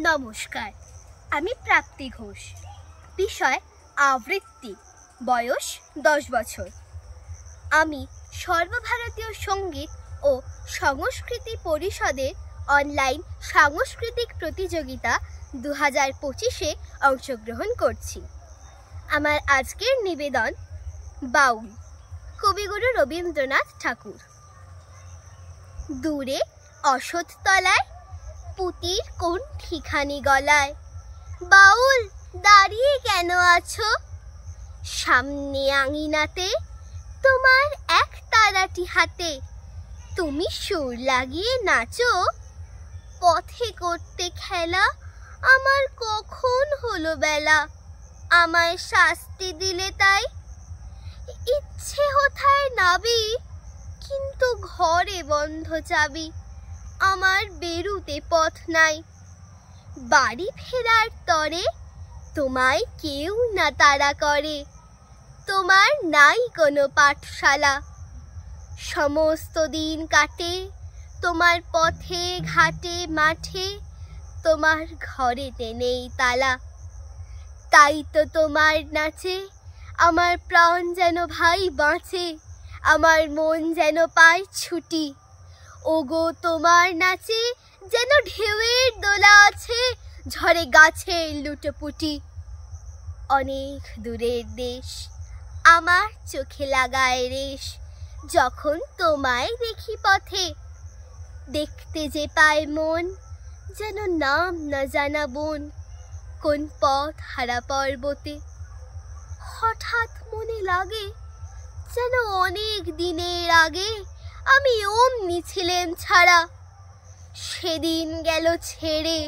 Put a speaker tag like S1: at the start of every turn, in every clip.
S1: নমস্কার, আমি প্রাপ্তি ঘোষ। বিষয় আবৃত্তি, বয়স 10 বছর। আমি সর্বভারতীয় সঙ্গীত ও সংস্কৃতি পরিষদের অনলাইন সাংস্কৃতিক প্রতিযোগিতা 2025-এ অংশগ্রহণ করছি। আমার আজকের নিবেদন বাউল, কবিগুরু রবীন্দ্রনাথ ঠাকুর। দূরে অশ্বত্থ তলায় পুতির কোন ঠিখানি গলায়, বাউল দাঁড়িয়ে কেন আছো? সামনে আঙিনাতে তোমার এক তারাটি হাতে, তুমি সুর লাগিয়ে নাচো। পথে করতে খেলা আমার কখন হলো বেলা, আমায় শাস্তি দিলে তাই। ইচ্ছে হোথায় নাবি, কিন্তু ঘরে বন্ধ চাবি, আমার বেরুতে পথ নাই। বাড়ি ফেরার তরে তোমায় কেউ না তাড়া করে, তোমার নাই কোনো পাঠশালা। সমস্ত দিন কাটে তোমার পথে ঘাটে মাঠে, তোমার ঘরেতে নেই তালা। তাই তো তোমার নাচে আমার প্রাণ যেন ভাই বাঁচে, আমার মন যেন পায় ছুটি। ওগো তোমার নাচে যেন ঢেউয়ের দোলা আছে, ঝড়ে গাছের লুটোপুটি। অনেক দূরের দেশ আমার চোখে লাগায় রেশ, যখন তোমায় দেখি পথে। দেখতে যে পায় মন যেন নাম না জানা বন, কোন পথ হারা পর্বতে। হঠাৎ মনে লাগে যেন অনেক দিনের আগে আমি অমনি ছিলেন ছাড়া। সেদিন গেল ছেড়ে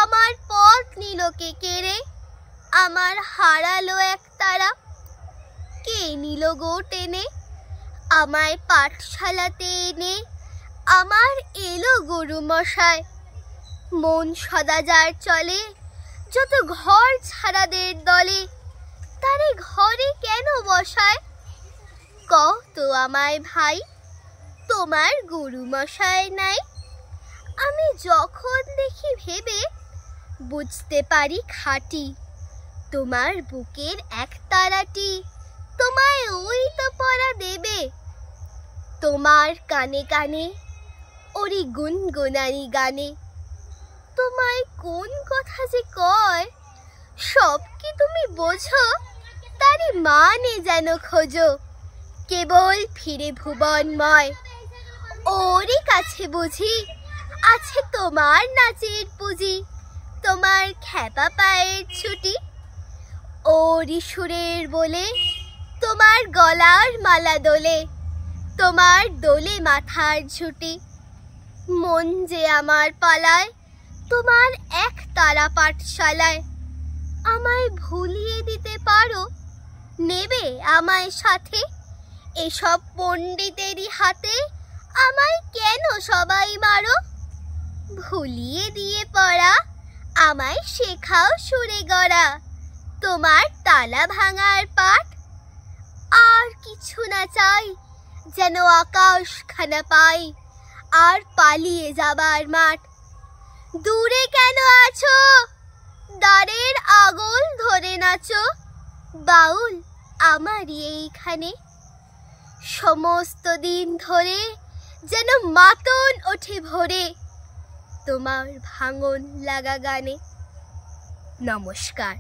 S1: আমার পথ নিল কে কেড়ে, আমার হারালো এক তারা। কে নিল গো টেনে আমায় পাঠশালাতে এনে, আমার এলো গুরু মশাই। মন সদা যার চলে যত ঘর ছাড়াদের দলে, তারে ঘরে কেন বসায়? কও তো আমায় ভাই, তোমার গুরু মশাই নাই? আমি যখন দেখি ভেবে বুঝতে পারি খাঁটি, তোমার বুকের এক তারাটি তোমায় ওই তো পরা দেবে। তোমার কানে কানে ওরি গুনগুনানি গানে, তোমায় কোন কথা যে কয় সব কি তুমি বোঝো? তারি মানে যেন খোঁজো, কেবল ফিরে ভুবনময়। ওরই কাছে বুঝি আছে তোমার নাচের পুঁজি, তোমার খ্যাপা পায়ের ছুটি। ওরই সুরের বলে তোমার গলার মালা দোলে, তোমার দোলে মাথার ঝুটি। মন যে আমার পালায় তোমার এক তারা পাঠশালায়, আমায় ভুলিয়ে দিতে পারো? নেবে আমায় সাথে? এসব পণ্ডিতেরই হাতে আমায় কেন সবাই মারো? ভুলিয়ে দিয়ে পড়া আমায় শেখাও সুরে গড়া, তোমার তালা ভাঙার পাঠ। আর কিছু না চাই, যেন আকাশ খানা পাই, আর পালিয়ে যাবার মাঠ। দূরে কেন আছো? দ্বারের আগল ধরে নাচো, বাউল আমারই এইখানে। সমস্ত দিন ধরে যেন মাতন ওঠে ভোরে, তোমার ভাঙন লাগা গানে। নমস্কার।